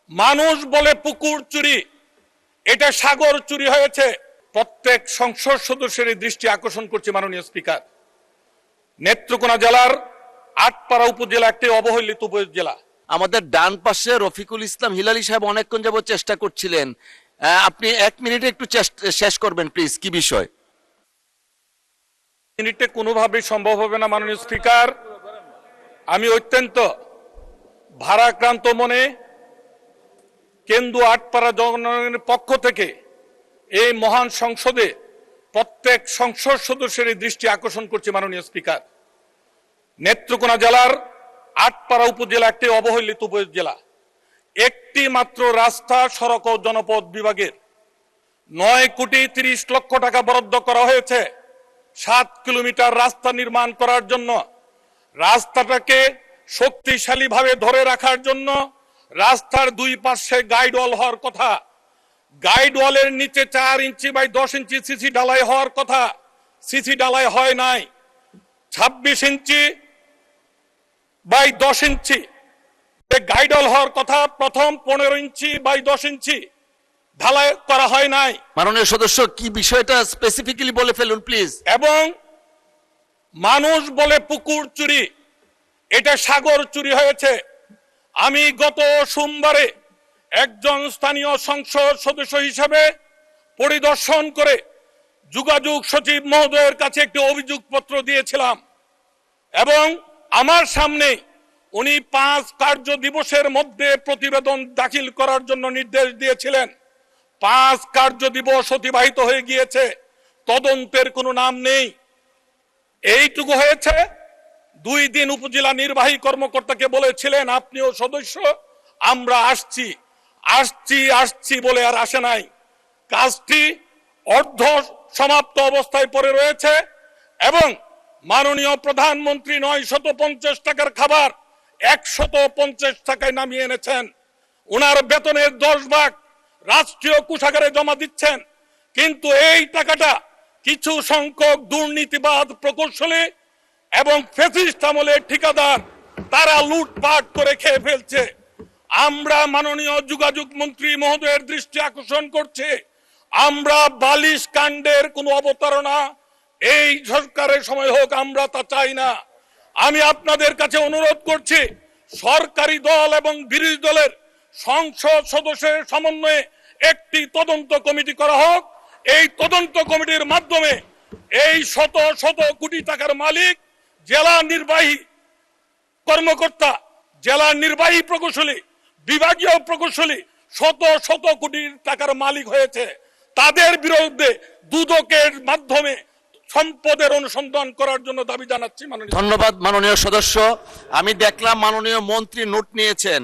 মানুষ বলে পুকুর চুরি, এটা সাগর চুরি হয়েছে। প্রত্যেক সংসদ সদস্যের দৃষ্টি আকর্ষণ করছে মাননীয় স্পিকার, নেত্রকোনা জেলার আটপাড়া উপজেলা একটি অবহেলিত উপজেলা। আমাদের ডান পাশে রফিকুল ইসলাম হিলালি সাহেব অনেকক্ষণ যাবত চেষ্টা করছিলেন। আপনি 1 মিনিটে একটু শেষ করবেন প্লিজ, কি বিষয়? মিনিটে কোনোভাবেই সম্ভব হবে না মাননীয় স্পিকার। আমি অত্যন্ত ভারাক্রান্ত মনে কেন্দু আটপাড়া জনগণের পক্ষ থেকে এই মহান সংসদে প্রত্যেক সংসদ সদস্যের দৃষ্টি আকর্ষণ করছে মাননীয় স্পিকার, নেত্রকোনা জেলার আটপাড়া উপজেলা একটি অবহেলিত উপজেলা। একটি মাত্র রাস্তা, সড়ক ও জনপথ বিভাগের 9,30,00,000 টাকা বরাদ্দ করা হয়েছে 7 কিলোমিটার রাস্তা নির্মাণ করার জন্য। রাস্তাটাকে শক্তিশালী ভাবে ধরে রাখার জন্য রাস্তার দুই পাশে গাইড ওয়াল হওয়ার কথা। গাইড ওয়ালের নিচে 4 ইঞ্চি বাই 10 ইঞ্চি সিসি ঢালাই হওয়ার কথা, সিসি ঢালাই হয় নাই। 26 ইঞ্চি বাই 10 ইঞ্চি গাইড ওয়াল হওয়ার কথা, প্রথম 15 ইঞ্চি বাই 10 ইঞ্চি ঢালাই করা হয় নাই। মাননীয় সদস্য, কি বিষয়টা স্পেসিফিক্যালি বলে ফেলুন প্লিজ। এবং মানুষ বলে পুকুর চুরি, এটা সাগর চুরি হয়েছে। আমি গত সোমবারে একজন স্থানীয় সংসদ সদস্য হিসেবে পরিদর্শন করে যোগাযোগ সচিব মহোদয়ের কাছে একটি অভিযোগপত্র দিয়েছিলাম এবং আমার সামনে উনি 5 কার্য দিবসের মধ্যে প্রতিবেদন দাখিল করার জন্য নির্দেশ দিয়েছিলেন। 5 কার্য দিবস অতিবাহিত হয়ে গিয়েছে, তদন্তের কোনো নাম নেই। এইটুকু হয়েছে, 2 দিন উপজেলা নির্বাহী কর্মকর্তাকে বলেছিলেন আপনিও সদস্য, আমরা আসছি আসছি আসছি বলে আর আসে নাই। কাজটি অর্ধ সমাপ্ত অবস্থায় পড়ে রয়েছে এবং মাননীয় প্রধানমন্ত্রী 950 টাকার খাবার 150 টাকায় নামিয়ে এনেছেন। ওনার বেতনের 10 ভাগ রাষ্ট্রীয় কোষাগারে জমা দিচ্ছেন, কিন্তু এই টাকাটা কিছু সংখ্যক দুর্নীতিবাদ প্রকৌশলী এবং ফ্যাসিস্ট আমলের ঠিকাদার তারা লুটপাট করে খেয়ে ফেলছে। আমরা মাননীয় যোগাযোগ মন্ত্রী মহোদয়ের দৃষ্টি আকর্ষণ করছি, আমরা বালিশ কাণ্ডের কোনো অবতারণা এই সরকারের সময় হোক, আমরা তা চাই না। আমি আপনাদের কাছে অনুরোধ করছি, সরকারি দল এবং বিরোধী দলের সংসদ সদস্যের সমন্বয়ে একটি তদন্ত কমিটি করা হোক। এই তদন্ত কমিটির মাধ্যমে এই শত শত কোটি টাকার মালিক জেলা নির্বাহী কর্মকর্তা, জেলা নির্বাহী প্রকৌশলী, বিভাগীয় প্রকৌশলী শত শত কোটি টাকার মালিক হয়েছে, তাদের বিরুদ্ধে দুদকের মাধ্যমে সম্পদের অনুসন্ধান করার জন্য দাবি জানাচ্ছি। ধন্যবাদ মাননীয় সদস্য। আমি দেখলাম মাননীয় মন্ত্রী নোট নিয়েছেন।